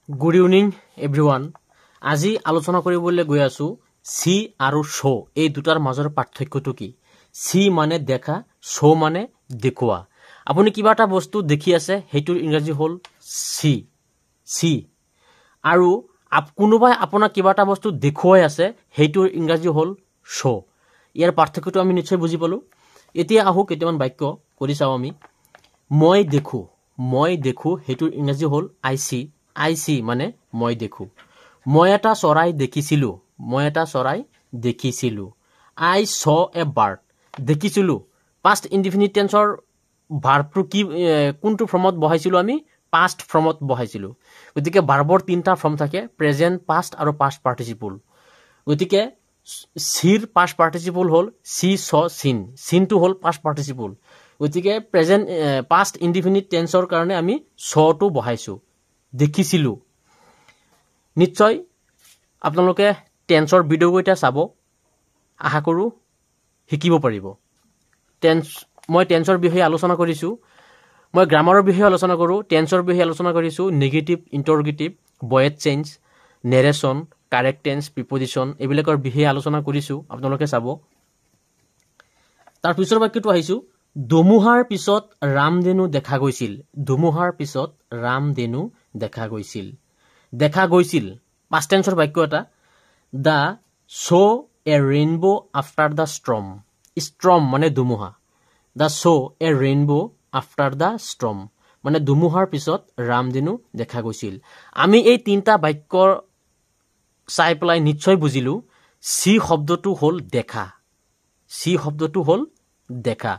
Good evening everyone. আজি আলোচনা কৰিবলৈ গৈ আছো সি আৰু শো এই দুটাৰ মাজৰ পাৰ্থক্যটো কি সি মানে দেখা শো মানে দেখুৱা আপুনি কিবা এটা বস্তু দেখি আছে হেইটোৰ ইংৰাজী হ'ল সি সি আৰু কোনোবাই আপোনাক কিবা এটা বস্তু দেখুৱাই আছে হেইটোৰ ইংৰাজী হ'ল শো ইয়াৰ পাৰ্থক্যটো আমি নিশ্চয় বুজি পালো এতিয়া আহো কেইটামান বাক্য কৰি চাও আমি মই দেখো হেইটোৰ ইংৰাজী হ'ল I see মানে মই দেখো মই এটা চৰাই দেখিছিলো I saw a bird দেখিছিলো past indefinite tenseৰ ভাৰ্বটো কি কোনটো ফৰ্মত বহাইছিলো আমি past ফৰ্মত বহাইছিলো গতিকে ভাৰ্বৰ তিনটা ফৰ্ম থাকে প্ৰেজেন্ট past আৰু past participle গতিকে সিৰ past participle হ'ল she saw seen টো হ'ল past participle গতিকে প্ৰেজেন্ট past indefinite tenseৰ কাৰণে আমি saw টো বহাইছো দেখিছিলো নিশ্চয় আপোনালোকে টেন্সৰ ভিডিও গইটা চাব আশা কৰো শিকিব পাৰিব মই টেন্সৰ বিষয়ে আলোচনা কৰিছো মই গ্ৰামাৰৰ বিষয়ে আলোচনা কৰো টেন্সৰ বিষয়ে আলোচনা কৰিছো negative interrogative voice change narration correct tense preposition এবিলাকৰ বিষয়ে আলোচনা কৰিছো আপোনালোকে চাব তাৰ পিছৰ বাক্যটো আহিছো দুমুহাৰ পিছত ৰামধেনু দেখা গৈছিল past tenseৰ বাক্য এটা the saw a rainbow after the storm মানে দুমুহা the saw a rainbow after the storm মানে দুমুহাৰ পিছত ৰামধেনু দেখা গৈছিল আমি এই তিনটা বাক্যৰ চাই পেলাই নিশ্চয় বুজিলো সি শব্দটো হ'ল দেখা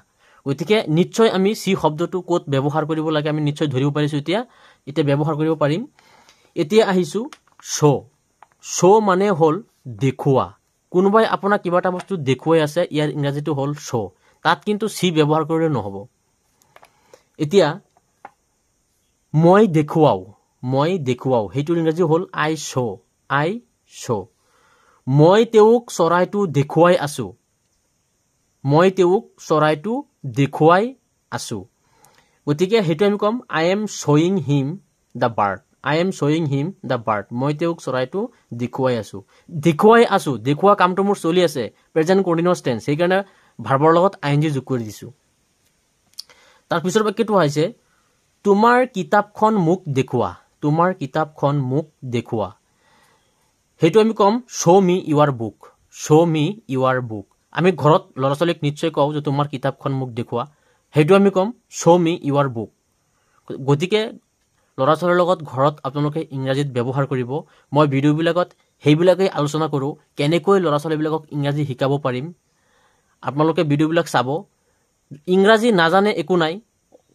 গতিকে নিশ্চয় আমি সি শব্দটো ক'ত ব্যৱহাৰ কৰিব লাগে আমি নিশ্চয় ধৰিব পাৰিছো এতিয়া ব্যৱহাৰ কৰিব পাৰিম এতিয়া আহিছো শো মানে হ'ল দেখুৱা কোনোবাই আপোনাক কিবা এটা বস্তু দেখুৱাই আছে ইয়াৰ ইংৰাজীটো হ'ল শো তাত কিন্তু সি ব্যৱহাৰ কৰিলে নহব এতিয়া মই দেখুৱাও হেইটোৰ ইংৰাজী হ'ল I show মই তেওঁক চৰাইটো দেখুৱাই আছো গতিকে হেইটো আমি কম I am showing him the bird মই তেওঁক চৰাইটো দেখুৱাই আছো দেখুৱা কামটো মোৰ চলি আছে প্ৰেজেন্ট কন্টিনিউয়াছ টেন্স সেইকাৰণে ভাৰ্বৰ লগত ing যোগ কৰি দিছো তাৰ পিছৰ বাক্যটো হৈছে তোমাৰ কিতাপখন মোক দেখুৱা হেইটো আমি কম show me your book আমি ঘৰত লৰাছলিক নিশ্চয় কও যে তোমাৰ কিতাপখন মোক দেখুৱা হেইটো আমি কম show me your book গতিকে লৰাছলিৰ লগত ঘৰত আপোনালোকে ইংৰাজীত ব্যৱহাৰ কৰিব মই ভিডিও বিলাকত হেইবিলাকে আলোচনা কৰো কেনেকৈ লৰাছলি বিলাকক ইংৰাজী শিকাব পাৰিম আপোনালোকে ভিডিও বিলাক চাব ইংৰাজী নাজানে একো নাই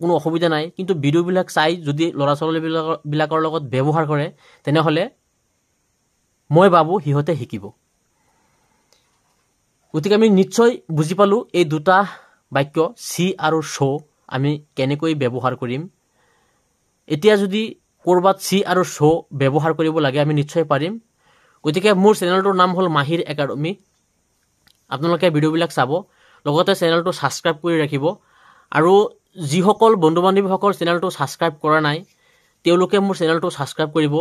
কোনো অসুবিধা নাই কিন্তু ভিডিও বিলাক চাই যদি লৰাছলি বিলাকৰ লগত ব্যৱহাৰ কৰে তেনেহলে মই ভাবো হিহতে শিকিব গতিকে আমি নিশ্চয় বুজি পালো এই দুটা বাক্য সি আৰু শো আমি কেনেকৈ ব্যৱহাৰ কৰিম এতিয়া যদি কৰবাত সি আৰু শো ব্যৱহাৰ কৰিব লাগে আমি নিশ্চয় পাৰিম গতিকে মোৰ চেনেলটোৰ নাম হ'ল মাহিৰ একাডেমী আপোনালোকে ভিডিওবিলাক চাব লগতে চেনেলটো সাবস্ক্ৰাইব কৰি ৰাখিব আৰু যিসকল বন্ধু-বান্ধৱীসকল চেনেলটো সাবস্ক্ৰাইব কৰা নাই তেওঁলোকে মোৰ চেনেলটো সাবস্ক্ৰাইব কৰিব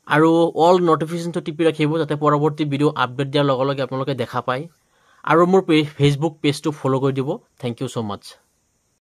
আৰু অল নটিফিকেশনটো টিপি ৰাখিব যাতে পৰৱৰ্তী ভিডিও আপডেট দিয়াৰ লগে লগে আপোনালোকে দেখা পায় আৰু মোৰ ফেসবুক পেজটো ফলো কৰি দিব থ্যাংক ইউ সো মাচ